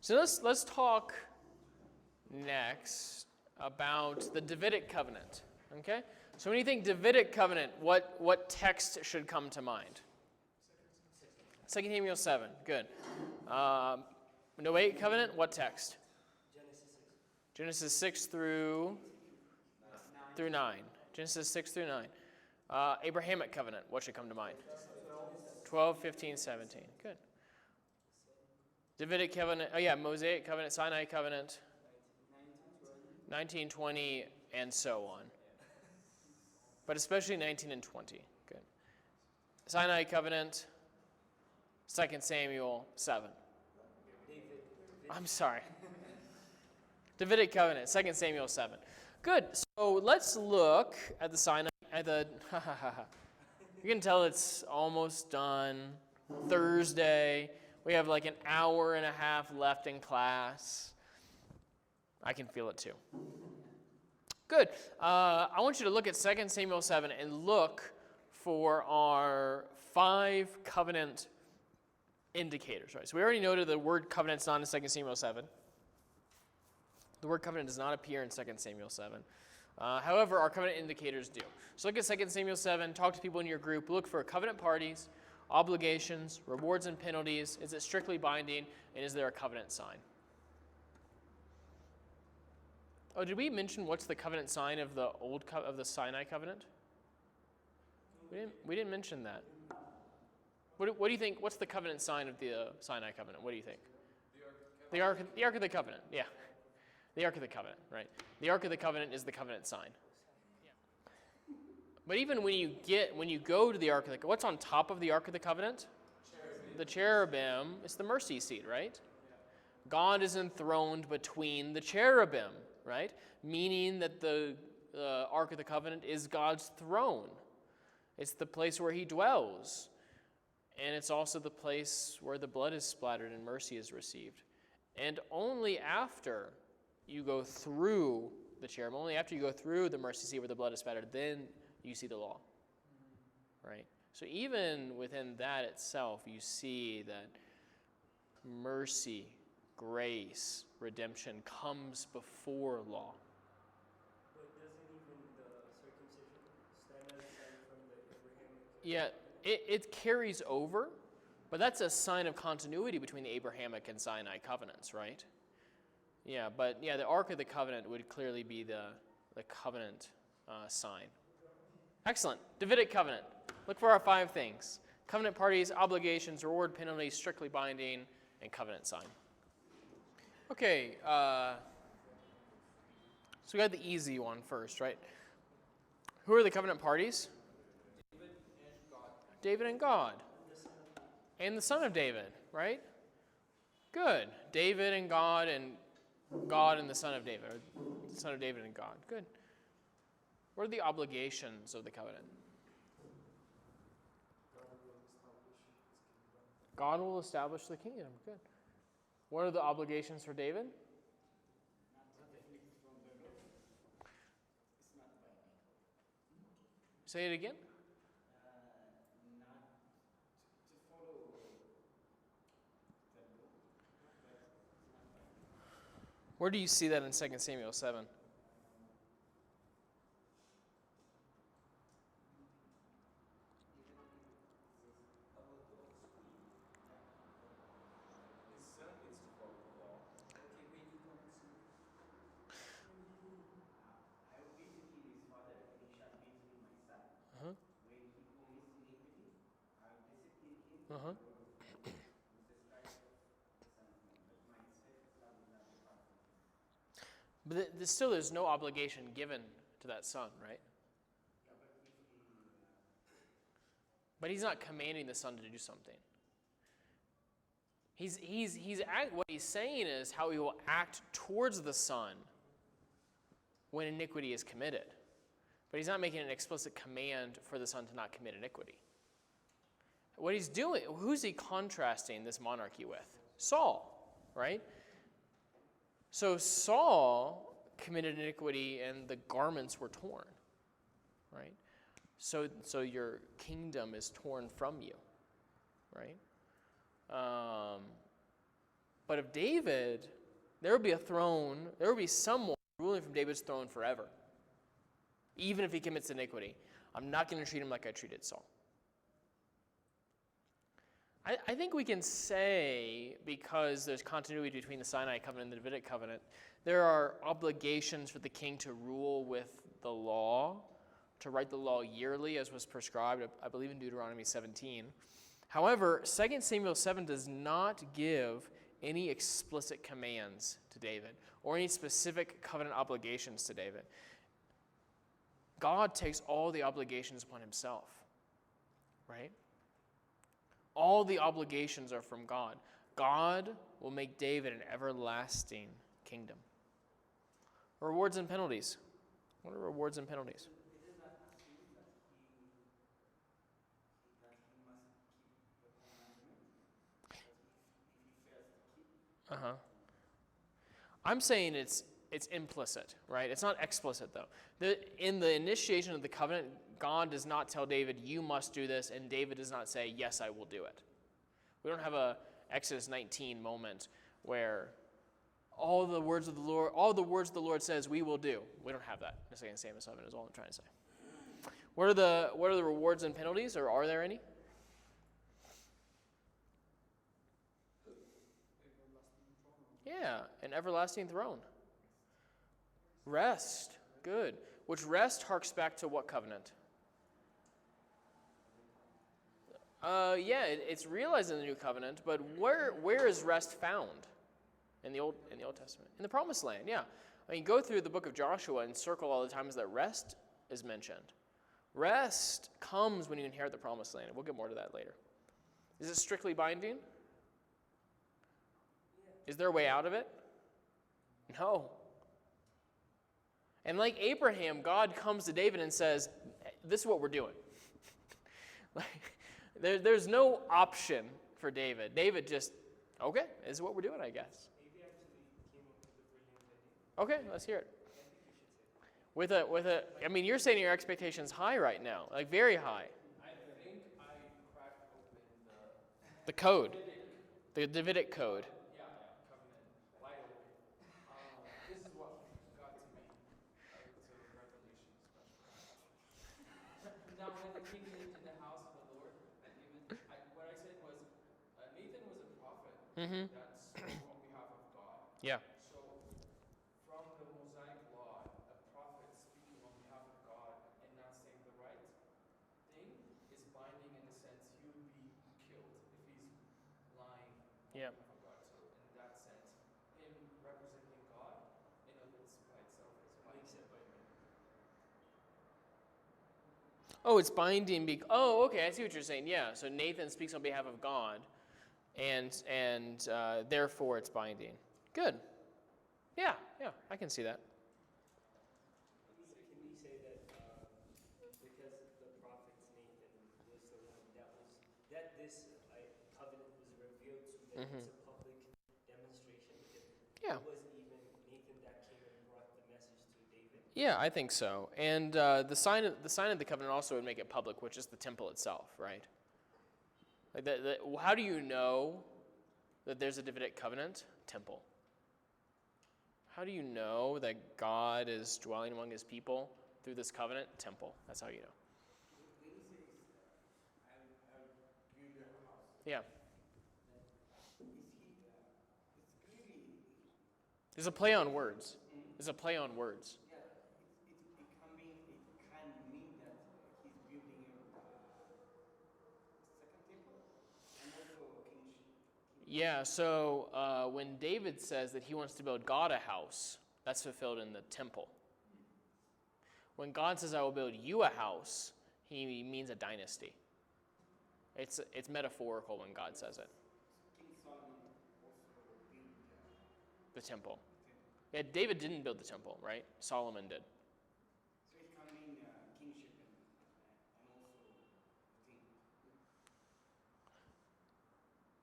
So let's talk next about the Davidic Covenant. Okay? So when you think Davidic Covenant, what text should come to mind? 2 Samuel 7. Good. Noahic Covenant, what text? Genesis 6 through 9. Genesis 6 through 9. Abrahamic Covenant, what should come to mind? 12, 15, 17. Good. Davidic Covenant, Mosaic Covenant, Sinai Covenant, 19, 20, and so on. But especially 19 and 20. Good. Sinai Covenant, 2 Samuel 7. I'm sorry. Davidic Covenant, 2 Samuel 7. Good. So let's look at the Sinai, you can tell it's almost done. Thursday. We have like an hour and a half left in class. I can feel it too. Good. I want you to look at 2 Samuel 7 and look for our 5 covenant indicators. Right. So we already noted the word covenant's not in 2 Samuel 7. The word covenant does not appear in 2 Samuel 7. However, our covenant indicators do. So look at 2 Samuel 7, talk to people in your group, look for covenant parties, obligations, rewards and penalties. Is it strictly binding, and is there a covenant sign? Oh, did we mention what's the covenant sign of the Sinai covenant? We didn't mention that. What do you think? What's the covenant sign of the Sinai covenant? What do you think? The Ark of the Covenant. Yeah. The Ark of the Covenant, right? The Ark of the Covenant is the covenant sign. Yeah. But even when you go to the Ark of the Covenant, what's on top of the Ark of the Covenant? Cherubim. The cherubim. It's the mercy seat, right? Yeah. God is enthroned between the cherubim, right? Meaning that the Ark of the Covenant is God's throne. It's the place where he dwells. And it's also the place where the blood is splattered and mercy is received. And only after you go through the cherubim, only after you go through the mercy seat where the blood is spattered, then you see the law, right? So even within that itself, you see that mercy, grace, redemption comes before law. But doesn't even the circumcision stand as a sign from the Abrahamic? Yeah, it carries over, but that's a sign of continuity between the Abrahamic and Sinai covenants, right? Yeah, but the Ark of the Covenant would clearly be the covenant sign. Excellent. Davidic Covenant. Look for our 5 things. Covenant parties, obligations, reward, penalties, strictly binding, and covenant sign. Okay, so we got the easy one first, right? Who are the covenant parties? David and God. And the son of David, right? Good. David and God and the son of David, or the son of David and God. Good. What are the obligations of the covenant? God will establish the kingdom. Good. What are the obligations for David? Say it again. Where do you see that in 2 Samuel 7? Uh-huh. But still there's no obligation given to that son, right? But he's not commanding the son to do something. What he's saying is how he will act towards the son when iniquity is committed. But he's not making an explicit command for the son to not commit iniquity. What he's doing, who's he contrasting this monarchy with? Saul, right? So Saul committed iniquity and the garments were torn, right? So your kingdom is torn from you, right? But of David, there will be a throne, there will be someone ruling from David's throne forever. Even if he commits iniquity. I'm not going to treat him like I treated Saul. I think we can say, because there's continuity between the Sinai covenant and the Davidic covenant, there are obligations for the king to rule with the law, to write the law yearly as was prescribed, I believe in Deuteronomy 17. However, 2 Samuel 7 does not give any explicit commands to David or any specific covenant obligations to David. God takes all the obligations upon himself, right? All the obligations are from God. God will make David an everlasting kingdom. Rewards and penalties. What are rewards and penalties? It does not assume that he must keep the commandment. But if he fails to keep. I'm saying it's implicit, right? It's not explicit, though. In the initiation of the covenant, God does not tell David, you must do this, and David does not say, yes, I will do it. We don't have a Exodus 19 moment where all the words of the Lord says we will do. We don't have that in 2 Samuel 7 is all I'm trying to say. What are the rewards and penalties, or are there any? Yeah, an everlasting throne. Rest, good. Which rest harks back to what covenant? It's realized in the new covenant, but where is rest found in the Old Testament? In the Promised Land, yeah. I mean, go through the book of Joshua and circle all the times that rest is mentioned. Rest comes when you inherit the Promised Land. We'll get more to that later. Is it strictly binding? Is there a way out of it? No. And like Abraham, God comes to David and says, this is what we're doing. There's no option for David. David just, okay, this is what we're doing, I guess. Maybe actually came up with a brilliant idea. Okay, let's hear it. I think you should say it. I mean, you're saying your expectations high right now, like very high. I think I cracked open The code, the Davidic code. covenant wide open. This is what got to me. It's a revelation, especially. Now, when the king lived in the house of the Lord, what I said was Nathan was a prophet that spoke on behalf of God. Yeah. So, from the Mosaic law, a prophet speaking on behalf of God and not saying the right thing is binding in the sense he would be killed if he's lying Yeah. on behalf of God. So, in that sense, him representing God in of its by itself is binding. Oh, it's binding. Okay, I see what you're saying. Yeah, so Nathan speaks on behalf of God, and therefore it's binding. Good. Yeah, I can see that. Can we say that because the prophet Nathan was the one that this covenant was revealed to, that it's a public demonstration? Yeah. It was even Nathan that came and brought the message to David. Yeah, I think so. And the sign of the covenant also would make it public, which is the temple itself, right? Like how do you know that there's a Davidic covenant? Temple. How do you know that God is dwelling among his people through this covenant? Temple. That's how you know. When he says, I'll build your house, Yeah. it's clearly, There's a play on words. There's a play on words. it can mean that he's building a second temple and also a kingship. Yeah, so when David says that he wants to build God a house, that's fulfilled in the temple. When God says, I will build you a house, he means a dynasty. It's metaphorical when God says it. King Solomon also built The temple. Yeah, David didn't build the temple, right? Solomon did. so it can mean kingship and also king.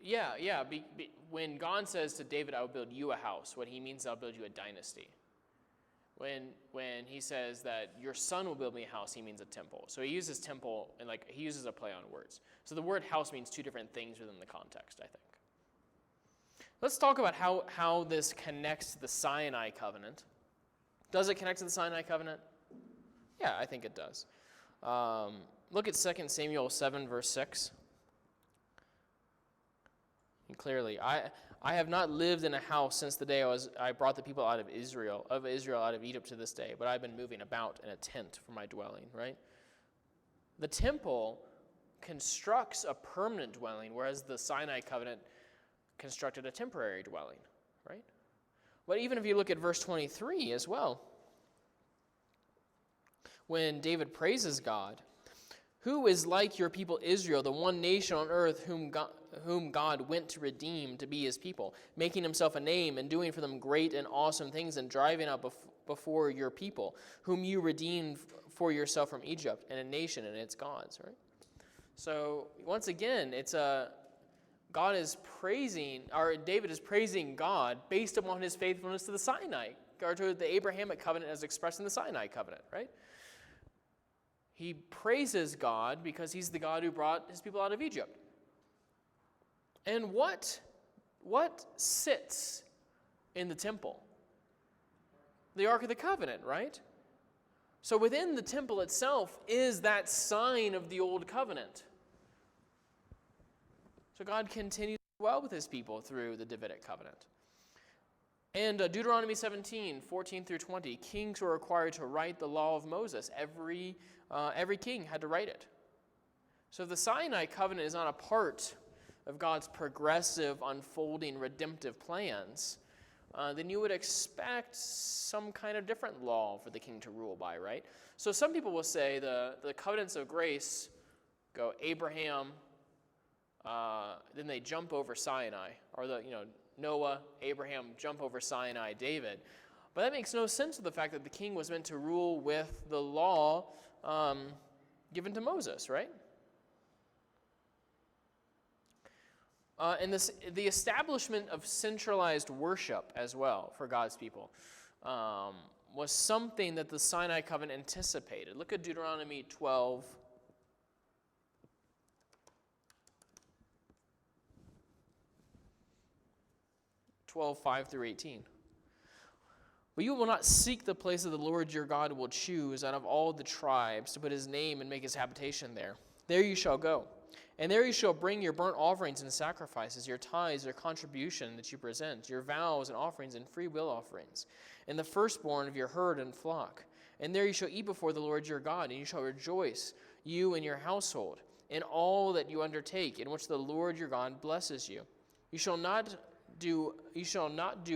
Yeah. When God says to David, I will build you a house, what he means is I'll build you a dynasty. When he says that your son will build me a house, he means a temple. So he uses temple and he uses a play on words. So the word house means two different things within the context, I think. let's talk about how this connects to the Sinai covenant. Does it connect to the Sinai covenant? Yeah, I think it does. Look at 2 Samuel 7, verse 6. And clearly, I have not lived in a house since the day I brought the people out of Israel out of Egypt to this day, but I've been moving about in a tent for my dwelling, right? The temple constructs a permanent dwelling, whereas the Sinai covenant constructed a temporary dwelling, right? But even if you look at verse 23 as well, when David praises God, who is like your people Israel, the one nation on earth whom God went to redeem to be his people, making himself a name and doing for them great and awesome things and driving out before your people, whom you redeemed for yourself from Egypt, and a nation and its gods, right? So once again, David is praising God based upon his faithfulness to the Sinai, or to the Abrahamic covenant as expressed in the Sinai covenant, right? He praises God because he's the God who brought his people out of Egypt. And what sits in the temple? The Ark of the Covenant, right? So within the temple itself is that sign of the Old Covenant. So God continues to dwell with his people through the Davidic Covenant. And Deuteronomy 17, 14 through 20, kings were required to write the law of Moses. Every king had to write it. So if the Sinai covenant is not a part of God's progressive, unfolding, redemptive plans, then you would expect some kind of different law for the king to rule by, right? So some people will say the covenants of grace go Abraham, then they jump over Sinai, or Noah, Abraham, jump over Sinai, David. But that makes no sense to the fact that the king was meant to rule with the law given to Moses, right? And the establishment of centralized worship as well for God's people was something that the Sinai covenant anticipated. Look at Deuteronomy 12. 12:5 through 18. But you will not seek the place of the Lord your God will choose out of all the tribes to put his name and make his habitation there. There you shall go. And there you shall bring your burnt offerings and sacrifices, your tithes, your contribution that you present, your vows and offerings and free will offerings, and the firstborn of your herd and flock. And there you shall eat before the Lord your God, and you shall rejoice, you and your household, in all that you undertake, in which the Lord your God blesses you. You shall not do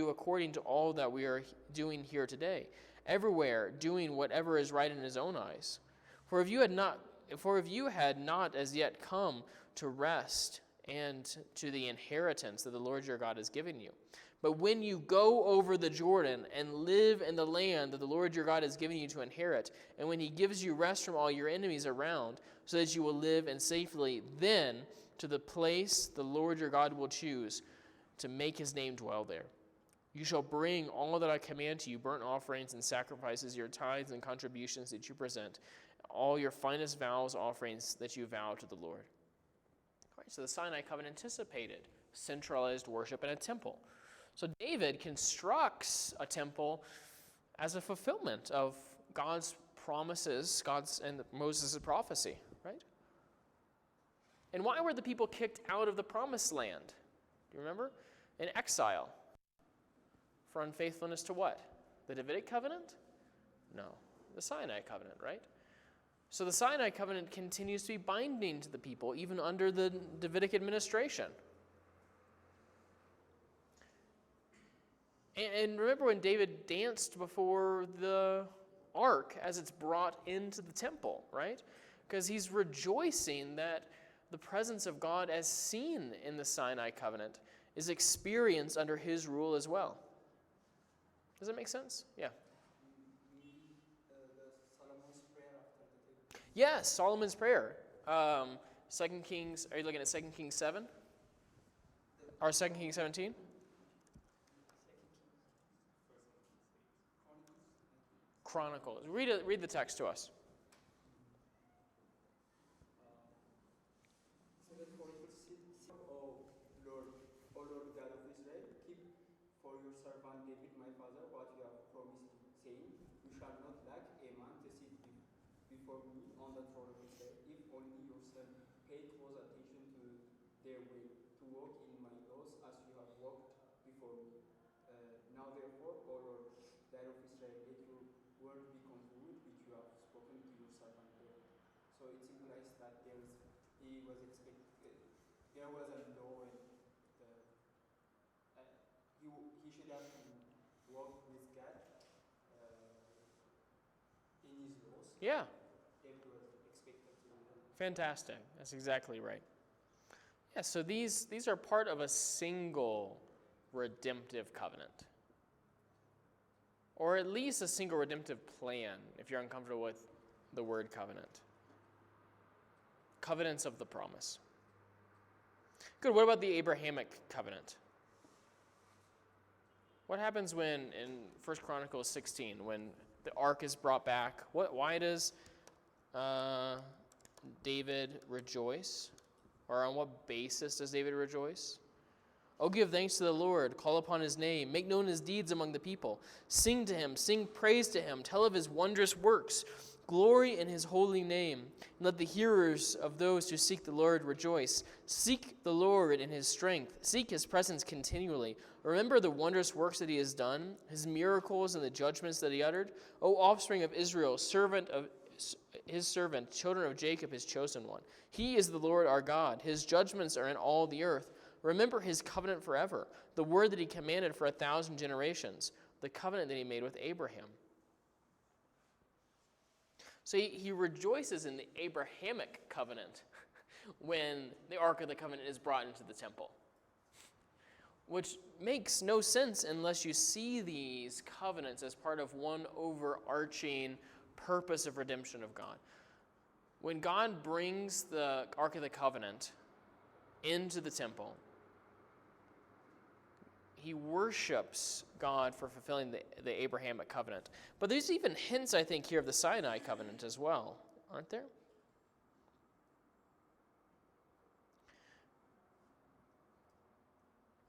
according to all that we are doing here today, everywhere doing whatever is right in his own eyes. For if you had not as yet come to rest and to the inheritance that the Lord your God has given you, but when you go over the Jordan and live in the land that the Lord your God has given you to inherit, and when he gives you rest from all your enemies around, so that you will live in safely, then to the place the Lord your God will choose to make his name dwell there. You shall bring all that I command to you, burnt offerings and sacrifices, your tithes and contributions that you present, all your finest vows, offerings that you vow to the Lord. All right, so the Sinai covenant anticipated centralized worship in a temple. So David constructs a temple as a fulfillment of God's promises, and Moses' prophecy, right? And why were the people kicked out of the promised land? Do you remember? In exile. For unfaithfulness to what? The Davidic covenant? No. The Sinai covenant, right? So the Sinai covenant continues to be binding to the people, even under the Davidic administration. And remember when David danced before the ark as it's brought into the temple, right? Because he's rejoicing that the presence of God as seen in the Sinai covenant is experienced under his rule as well. Does that make sense? Yeah. Solomon's prayer after the day. Yes, Solomon's prayer. 2 Kings, are you looking at 2 Kings 7? Or 2 Kings 17? Chronicles. Read the text to us. O Lord God of Israel, servant David, my father, what you have promised, saying, you shall not lack a man to sit before me on the throne of Israel, if only your son paid close attention to their way, to walk in my laws as you have walked before me. Now therefore, O Lord, God of Israel, let your word be confirmed, which you have spoken to your servant David. So it implies that there was a law, and he should have to walk with God in his laws. Yeah, David was expected to do that. fantastic. That's exactly right. Yeah, so these are part of a single redemptive covenant. Or at least a single redemptive plan, if you're uncomfortable with the word covenant. Covenants of the promise. Good, what about the Abrahamic covenant? What happens when, in 1 Chronicles 16, when the ark is brought back? Why does David rejoice? Or on what basis does David rejoice? Oh, give thanks to the Lord, call upon his name, make known his deeds among the people. Sing to him, sing praise to him, tell of his wondrous works, glory in his holy name. And let the hearers of those who seek the Lord rejoice. Seek the Lord in his strength, seek his presence continually. Remember the wondrous works that he has done, his miracles and the judgments that he uttered. O offspring of Israel, servant of his servant, children of Jacob, his chosen one. He is the Lord our God. His judgments are in all the earth. Remember his covenant forever, the word that he commanded for 1,000 generations, the covenant that he made with Abraham. So he rejoices in the Abrahamic covenant when the Ark of the Covenant is brought into the temple, which makes no sense unless you see these covenants as part of one overarching purpose of redemption of God. When God brings the Ark of the Covenant into the temple, he worships God for fulfilling the Abrahamic covenant. But there's even hints, I think, here of the Sinai covenant as well, aren't there?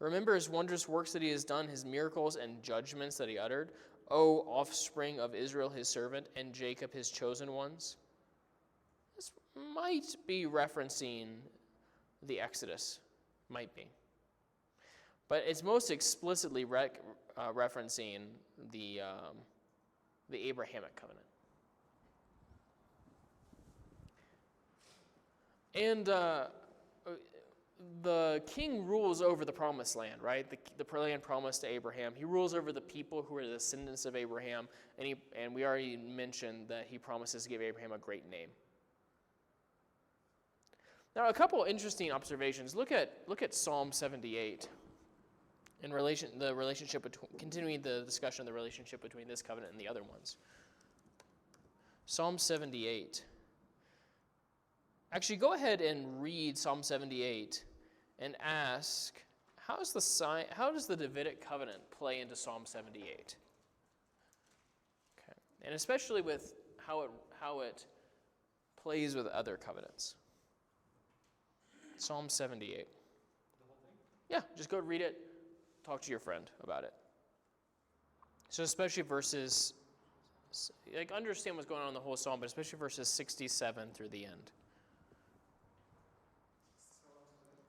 Remember his wondrous works that he has done, his miracles and judgments that he uttered. O offspring of Israel, his servant, and Jacob, his chosen ones. This might be referencing the Exodus. Might be. But it's most explicitly referencing the Abrahamic covenant. And the king rules over the promised land, right? The land promised to Abraham. He rules over the people who are the descendants of Abraham, and we already mentioned that he promises to give Abraham a great name. Now, a couple interesting observations. Look at Psalm 78. Continuing the discussion of the relationship between this covenant and the other ones. Psalm 78. Actually, go ahead and read Psalm 78 and ask, how does the Davidic Covenant play into Psalm 78? Okay, and especially with how it plays with other covenants. Psalm 78. The whole thing? Yeah, just go read it. Talk to your friend about it. So especially verses, understand what's going on in the whole psalm, but especially verses 67 through the end.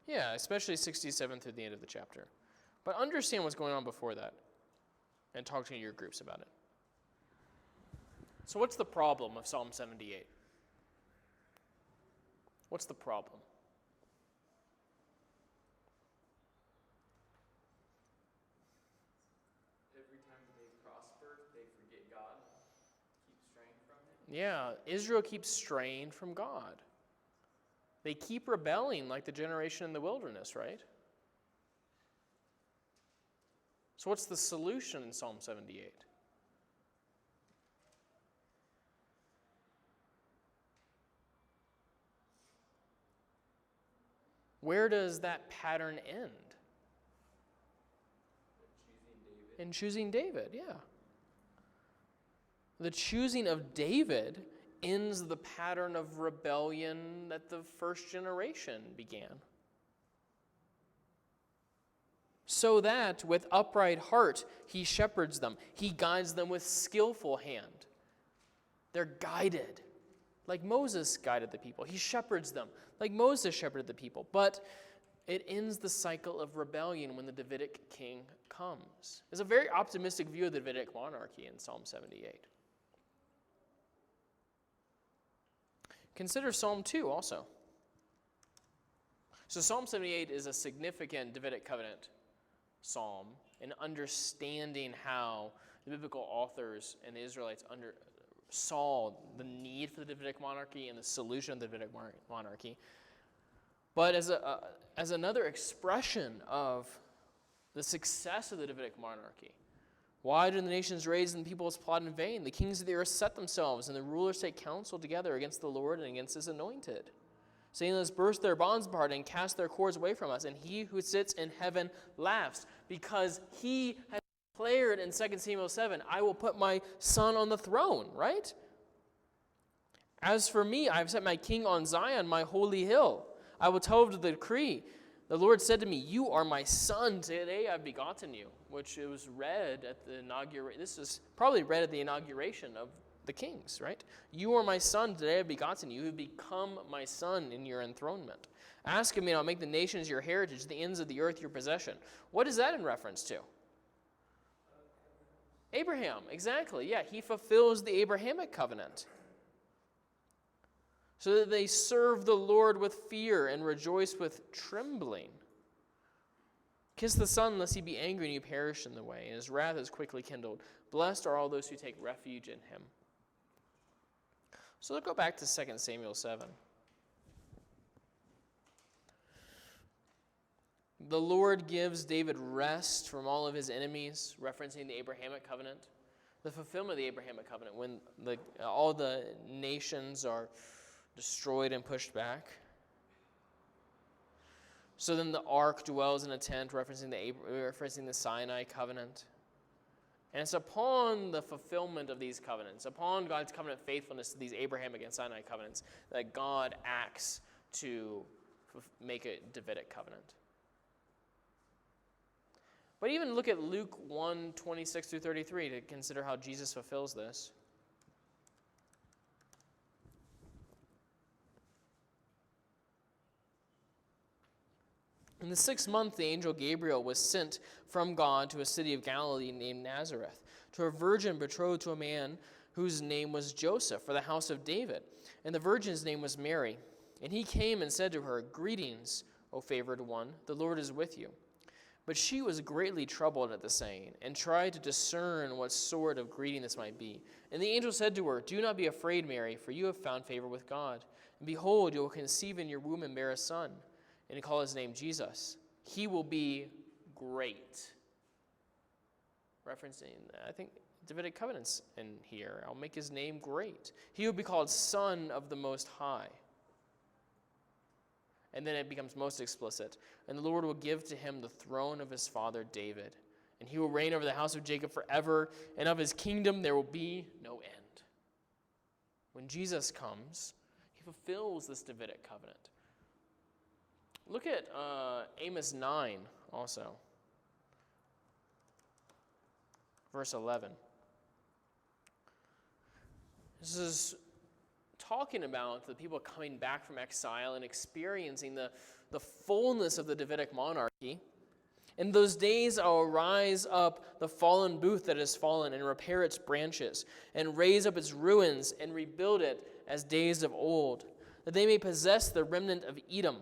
Yeah, especially 67 through the end of the chapter. But understand what's going on before that and talk to your groups about it. So what's the problem of Psalm 78? What's the problem? Yeah, Israel keeps straying from God. They keep rebelling like the generation in the wilderness, right? So what's the solution in Psalm 78? Where does that pattern end? In choosing David, yeah. The choosing of David ends the pattern of rebellion that the first generation began. so that with upright heart he shepherds them. He guides them with skillful hand. They're guided, like Moses guided the people. He shepherds them, like Moses shepherded the people. But it ends the cycle of rebellion when the Davidic king comes. There's a very optimistic view of the Davidic monarchy in Psalm 78. Consider Psalm 2 also. So Psalm 78 is a significant Davidic covenant psalm in understanding how the biblical authors and the Israelites saw the need for the Davidic monarchy and the solution of the Davidic monarchy. But as another expression of the success of the Davidic monarchy. Why do the nations rage and the peoples plot in vain? The kings of the earth set themselves, and the rulers take counsel together against the Lord and against his anointed, saying, let's burst their bonds apart and cast their cords away from us. And he who sits in heaven laughs, because he has declared in 2 Samuel 7, I will put my son on the throne, right? As for me, I have set my king on Zion, my holy hill. I will tell of the decree. The Lord said to me, you are my son, today I have begotten you, which it was read at the inauguration. This is probably read at the inauguration of the kings, right? You are my son, today I have begotten you. You have become my son in your enthronement. Ask of me, and I'll make the nations your heritage, the ends of the earth your possession. What is that in reference to? Abraham, exactly. Yeah, he fulfills the Abrahamic covenant. So that they serve the Lord with fear and rejoice with trembling. Kiss the Son, lest he be angry and you perish in the way, and his wrath is quickly kindled. Blessed are all those who take refuge in him. So let's go back to 2 Samuel 7. The Lord gives David rest from all of his enemies, referencing the Abrahamic covenant. The fulfillment of the Abrahamic covenant, when all the nations are destroyed and pushed back. So then the ark dwells in a tent, referencing the Sinai covenant. And it's upon the fulfillment of these covenants, upon God's covenant faithfulness to these Abrahamic and Sinai covenants, that God acts to make a Davidic covenant. But even look at Luke 1, 26 through 33 to consider how Jesus fulfills this. In the 6th month, the angel Gabriel was sent from God to a city of Galilee named Nazareth, to a virgin betrothed to a man whose name was Joseph, for the house of David. And the virgin's name was Mary. And he came and said to her, greetings, O favored one, the Lord is with you. But she was greatly troubled at the saying, and tried to discern what sort of greeting this might be. And the angel said to her, do not be afraid, Mary, for you have found favor with God. And behold, you will conceive in your womb and bear a son, and call his name Jesus. He will be great. Referencing, I think, Davidic covenants in here. I'll make his name great. He will be called Son of the Most High. And then it becomes most explicit. And the Lord will give to him the throne of his father David. And he will reign over the house of Jacob forever. And of his kingdom there will be no end. When Jesus comes, he fulfills this Davidic covenant. Look at Amos 9 also. Verse 11. This is talking about the people coming back from exile and experiencing the fullness of the Davidic monarchy. In those days I will rise up the fallen booth that has fallen and repair its branches and raise up its ruins and rebuild it as days of old, that they may possess the remnant of Edom.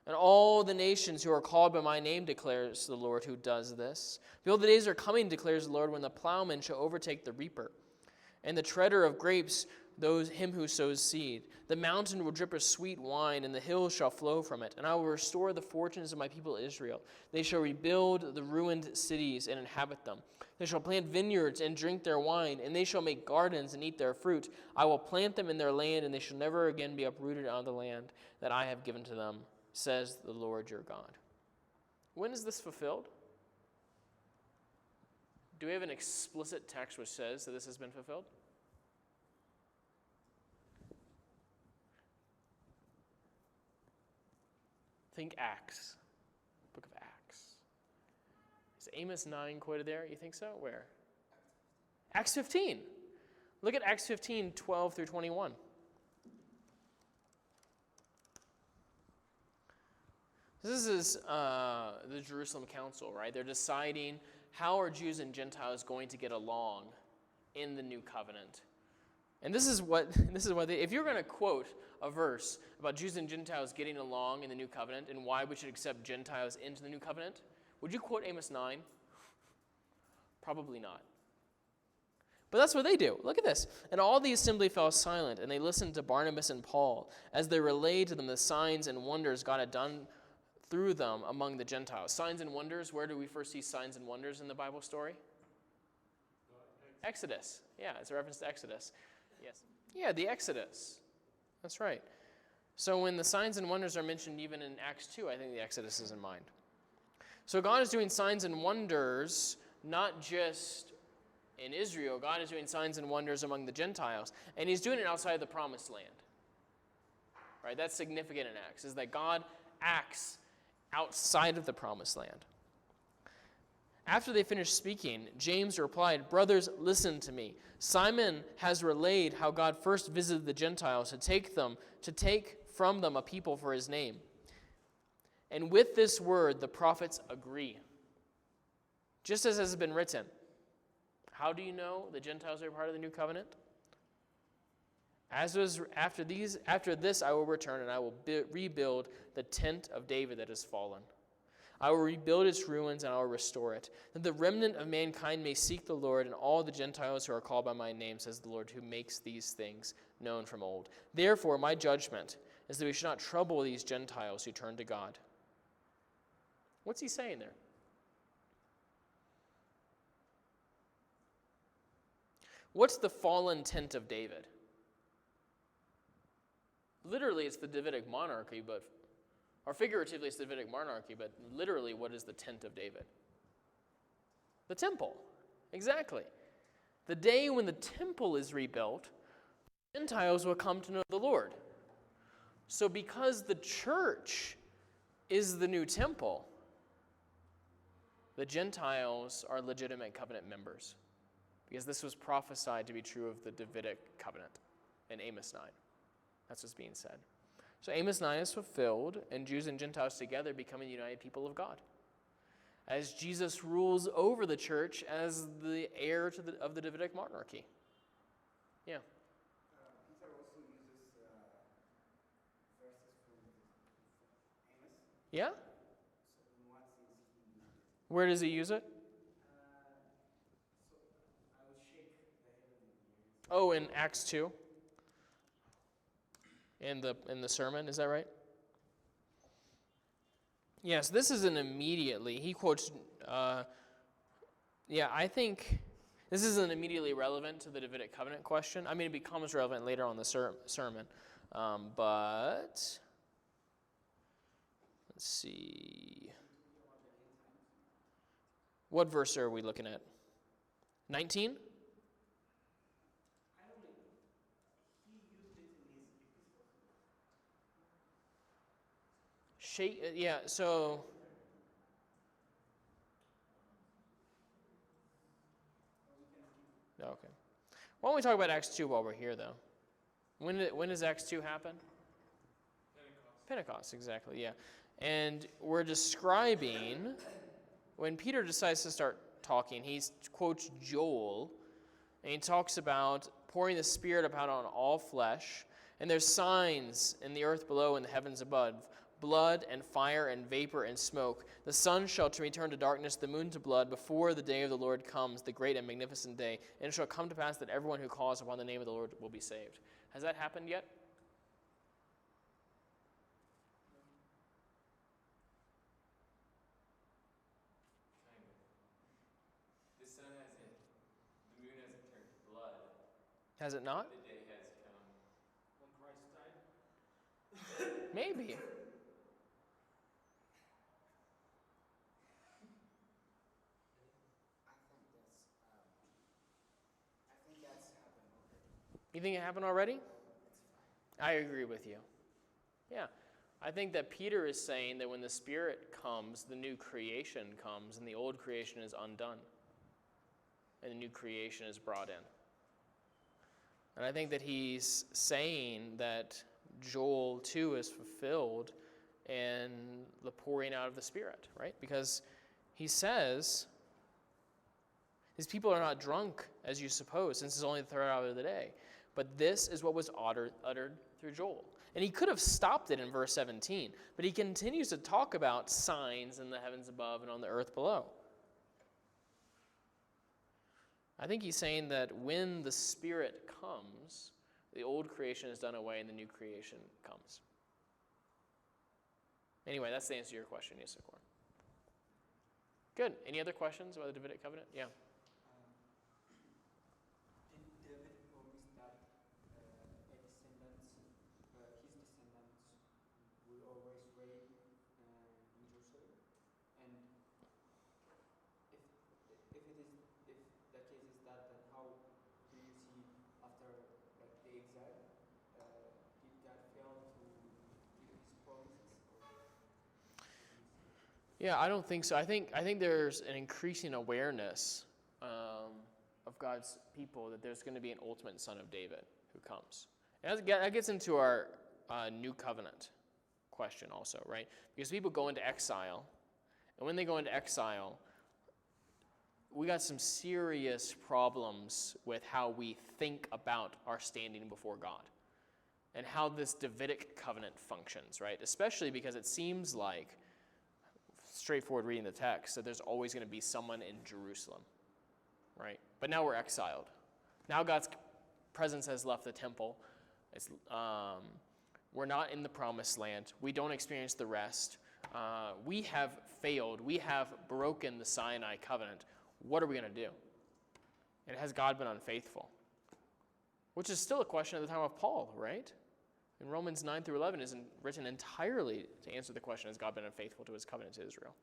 And all the nations who are called by my name, declares the Lord who does this. Behold, the days are coming, declares the Lord, when the plowman shall overtake the reaper, and the treader of grapes him who sows seed. The mountain will drip with sweet wine, and the hills shall flow from it. And I will restore the fortunes of my people Israel. They shall rebuild the ruined cities and inhabit them. They shall plant vineyards and drink their wine, and they shall make gardens and eat their fruit. I will plant them in their land, and they shall never again be uprooted out of the land that I have given to them, says the Lord your God. When is this fulfilled? Do we have an explicit text which says that this has been fulfilled? Think Acts, book of Acts. Amos 9 quoted there? You think so? Where? Acts 15. Look at Acts 15, 12 through 21. This is the Jerusalem Council, right? They're deciding how are Jews and Gentiles going to get along in the new covenant. And this is what if you're going to quote a verse about Jews and Gentiles getting along in the new covenant and why we should accept Gentiles into the new covenant, would you quote Amos 9? Probably not. But that's what they do. Look at this. And all the assembly fell silent, and they listened to Barnabas and Paul as they relayed to them the signs and wonders God had done through them among the Gentiles. Signs and wonders, where do we first see signs and wonders in the Bible story? Exodus. Yeah, it's a reference to Exodus. Yes. Yeah, the Exodus. That's right. So when the signs and wonders are mentioned even in Acts 2, I think the Exodus is in mind. So God is doing signs and wonders not just in Israel. God is doing signs and wonders among the Gentiles. And he's doing it outside of the promised land. Right? That's significant in Acts, is that God acts outside of the promised land. After they finished speaking, James replied, "Brothers, listen to me. Simon has relayed how God first visited the Gentiles to take from them a people for his name. And with this word, the prophets agree. Just as has been written." How do you know the Gentiles are part of the new covenant? After this I will return, and I will rebuild the tent of David that has fallen. I will rebuild its ruins, and I will restore it, that the remnant of mankind may seek the Lord, and all the Gentiles who are called by my name, says the Lord, who makes these things known from old. Therefore, my judgment is that we should not trouble these Gentiles who turn to God. What's he saying there? What's the fallen tent of David? Literally, it's the Davidic monarchy, or figuratively, it's the Davidic monarchy, but literally, what is the tent of David? The temple. Exactly. The day when the temple is rebuilt, Gentiles will come to know the Lord. So because the church is the new temple, the Gentiles are legitimate covenant members, because this was prophesied to be true of the Davidic covenant in Amos 9. That's what's being said. So Amos 9 is fulfilled, and Jews and Gentiles together become a united people of God, as Jesus rules over the church as the heir of the Davidic monarchy. Yeah. Peter also uses verses from Amos. Yeah? So in what sense he used it? Where does he use it? So I will shake the heaven and the earth. Oh, in Acts 2. In the sermon, is that right? Yes, this is an immediately. He quotes. I think this isn't immediately relevant to the Davidic covenant question. I mean, it becomes relevant later on the sermon, but let's see. What verse are we looking at? 19? So okay. Why don't we talk about Acts 2 while we're here, though? When does Acts 2 happen? Pentecost, exactly, yeah. And we're describing, when Peter decides to start talking, he quotes Joel, and he talks about pouring the Spirit out on all flesh, and there's signs in the earth below and the heavens above, blood and fire and vapor and smoke. The sun shall return to darkness, the moon to blood, before the day of the Lord comes, the great and magnificent day. And it shall come to pass that everyone who calls upon the name of the Lord will be saved. Has that happened yet? The sun hasn't, the moon hasn't turned to blood. Has it not? The day has come. When Christ died? Maybe. I think that's happened already. You think it happened already? I agree with you. Yeah. I think that Peter is saying that when the Spirit comes, the new creation comes, and the old creation is undone, and the new creation is brought in. And I think that he's saying that Joel 2 is fulfilled in the pouring out of the Spirit, right? Because he says, these people are not drunk, as you suppose, since it's only the 3rd hour of the day. But this is what was uttered through Joel. And he could have stopped it in verse 17, but he continues to talk about signs in the heavens above and on the earth below. I think he's saying that when the Spirit comes, the old creation is done away and the new creation comes. Anyway, that's the answer to your question, Yisakor. Good. Any other questions about the Davidic covenant? Yeah. Did David promise that his descendants will always reign in Jerusalem? And if the case is that, then how do you see after the exile? Did God fail to keep his promises? Yeah, I don't think so. I think there's an increasing awareness of God's people that there's going to be an ultimate son of David who comes. And that gets into our new covenant question also, right? Because people go into exile, and when they go into exile, we got some serious problems with how we think about our standing before God and how this Davidic covenant functions, right? Especially because it seems like, straightforward reading the text, that there's always going to be someone in Jerusalem, right? But now we're exiled. Now God's presence has left the temple. We're not in the promised land. We don't experience the rest. We have failed. We have broken the Sinai covenant. What are we going to do? And has God been unfaithful? Which is still a question at the time of Paul, right? And Romans 9 through 11 isn't written entirely to answer the question, has God been unfaithful to his covenant to Israel?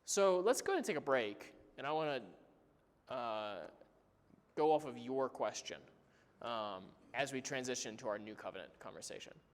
So let's go ahead and take a break. And I want to go off of your question as we transition to our new covenant conversation.